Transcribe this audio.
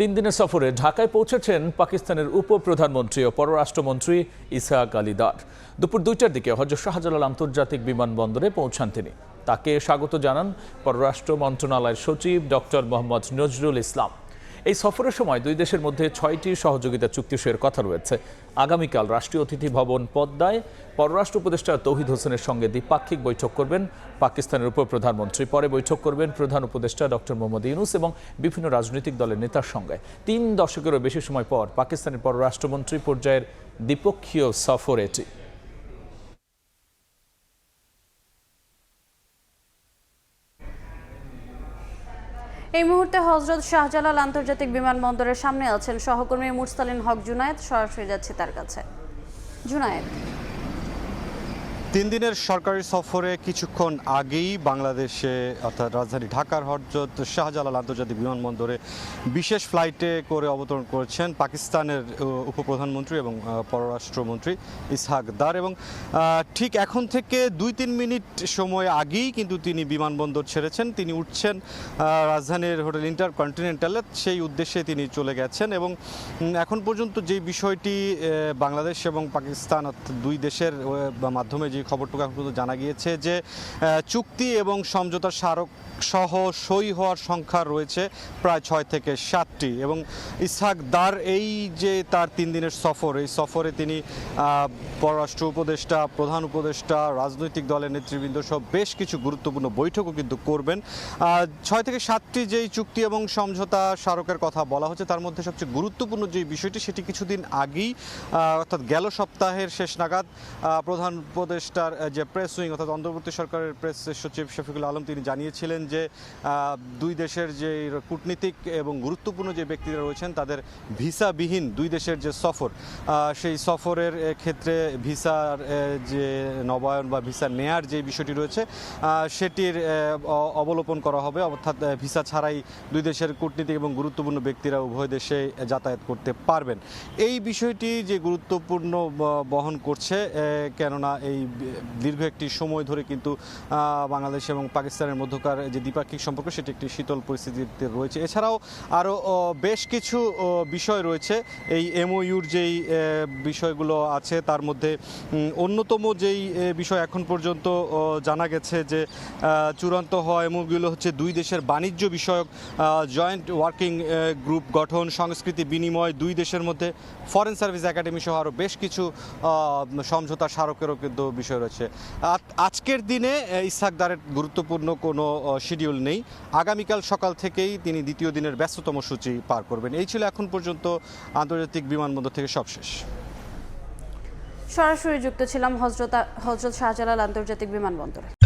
তিন দিনের সফরে ঢাকায় পৌঁছেছেন পাকিস্তানের উপপ্রধানমন্ত্রী ও পররাষ্ট্রমন্ত্রী ইসহাক আলী দার। দুপুর 2টার দিকে হযরত শাহজালাল আন্তর্জাতিক বিমানবন্দরে পৌঁছান তিনি। তাকে স্বাগত জানান পররাষ্ট্র মন্ত্রণালয়ের সচিব ডক্টর মোহাম্মদ নজরুল ইসলাম। এই সফরের সময় দুই দেশের মধ্যে 6টি সহযোগিতা চুক্তি সইয়ের কথা রয়েছে। আগামীকাল রাষ্ট্রীয় অতিথি ভবন পদ্মায় পররাষ্ট্র উপদেষ্টা তৌহিদ হোসেনের সঙ্গে দ্বিপাক্ষিক বৈঠক করবেন পাকিস্তানের উপপ্রধানমন্ত্রী। পরে বৈঠক করবেন প্রধান উপদেষ্টা ডক্টর মোহাম্মদ ইউনুস এবং বিভিন্ন রাজনৈতিক দলের নেতার সঙ্গে। 3 দশকেরও বেশি সময় পর পাকিস্তানের পররাষ্ট্রমন্ত্রী পর্যায়ের দ্বিপক্ষীয় সফর এটি। এই মুহূর্তে হযরত শাহজালাল আন্তর্জাতিক বিমানবন্দরের সামনে আছেন সহকর্মী মুরসালিন হক জুনায়েদ। সরাসরি যাচ্ছে তার কাছে। জুনায়েদ, 3 দিনের সরকারি সফরে কিছুক্ষণ আগেই বাংলাদেশে অর্থাৎ রাজধানী ঢাকার হযরত শাহজালাল আন্তর্জাতিক বিমানবন্দরে বিশেষ ফ্লাইটে করে অবতরণ করেছেন পাকিস্তানের উপপ্রধানমন্ত্রী এবং পররাষ্ট্রমন্ত্রী ইসহাক দার। এবং ঠিক এখন থেকে 2-3 মিনিট সময় আগেই কিন্তু তিনি বিমানবন্দর ছেড়েছেন। তিনি উঠছেন রাজধানীর হোটেল ইন্টারকন্টিনেন্টালে, সেই উদ্দেশ্যে তিনি চলে গেছেন। এবং এখন পর্যন্ত যে বিষয়টি বাংলাদেশ এবং পাকিস্তান অর্থাৎ দুই দেশের মাধ্যমে যে খবরটুকু এখন পর্যন্ত জানা গিয়েছে যে চুক্তি এবং সমঝোতার স্মারক সহ সই হওয়ার সংখ্যা রয়েছে প্রায় 6 থেকে 7টি। এবং ইসহাক দার এই যে তার 3 দিনের সফর, এই সফরে তিনি পররাষ্ট্র উপদেষ্টা, প্রধান উপদেষ্টা, রাজনৈতিক দলের নেতৃবৃন্দ সব বেশ কিছু গুরুত্বপূর্ণ বৈঠকও কিন্তু করবেন। 6 থেকে 7টি যেই চুক্তি এবং সমঝোতা স্মারকের কথা বলা হচ্ছে, তার মধ্যে সবচেয়ে গুরুত্বপূর্ণ যে বিষয়টি সেটি কিছুদিন আগেই অর্থাৎ গেল সপ্তাহের শেষ নাগাদ প্রধান উপদেষ্টার যে প্রেস উইং অর্থাৎ অন্তর্বর্তী সরকারের প্রেস সচিব শফিকুল আলম তিনি জানিয়েছিলেন যে দুই দেশের যে কূটনীতিক এবং গুরুত্বপূর্ণ যে ব্যক্তিরা রয়েছেন তাদের ভিসাবিহীন দুই দেশের যে সফর, সেই সফরের ক্ষেত্রে ভিসার যে নবায়ন বা ভিসা নেয়ার যে বিষয়টি রয়েছে সেটির অবলোপন করা হবে। অর্থাৎ ভিসা ছাড়াই দুই দেশের কূটনীতিক এবং গুরুত্বপূর্ণ ব্যক্তিরা উভয় দেশে যাতায়াত করতে পারবেন। এই বিষয়টি যে গুরুত্বপূর্ণ বহন করছে, কেননা এই দীর্ঘ একটি সময় ধরে কিন্তু বাংলাদেশ এবং পাকিস্তানের মধ্যকার যে দ্বিপাক্ষিক সম্পর্ক সেটি একটি শীতল পরিস্থিতিতে রয়েছে। এছাড়াও আরও বেশ কিছু বিষয় রয়েছে এই এমওইউর যেই বিষয়গুলো আছে, তার মধ্যে অন্যতম যেই বিষয় এখন পর্যন্ত জানা গেছে যে চূড়ান্ত হওয়া এমওইউগুলো হচ্ছে দুই দেশের বাণিজ্য বিষয়ক জয়েন্ট ওয়ার্কিং গ্রুপ গঠন, সংস্কৃতি বিনিময়, দুই দেশের মধ্যে ফরেন সার্ভিস একাডেমি সহ আরও বেশ কিছু সমঝোতা স্মারকেরও কিন্তু বিষয় রয়েছে। আজকের দিনে ইসহাক দারের গুরুত্বপূর্ণ কোনো শিডিউল নেই। আগামীকাল সকাল থেকেই তিনি দ্বিতীয় দিনের ব্যস্ততম সূচি পার করবেন। এই ছিল এখন পর্যন্ত আন্তর্জাতিক বিমানবন্দর থেকে সবশেষ। সরাসরি যুক্ত ছিলাম হযরত শাহজালাল আন্তর্জাতিক বিমানবন্দরে।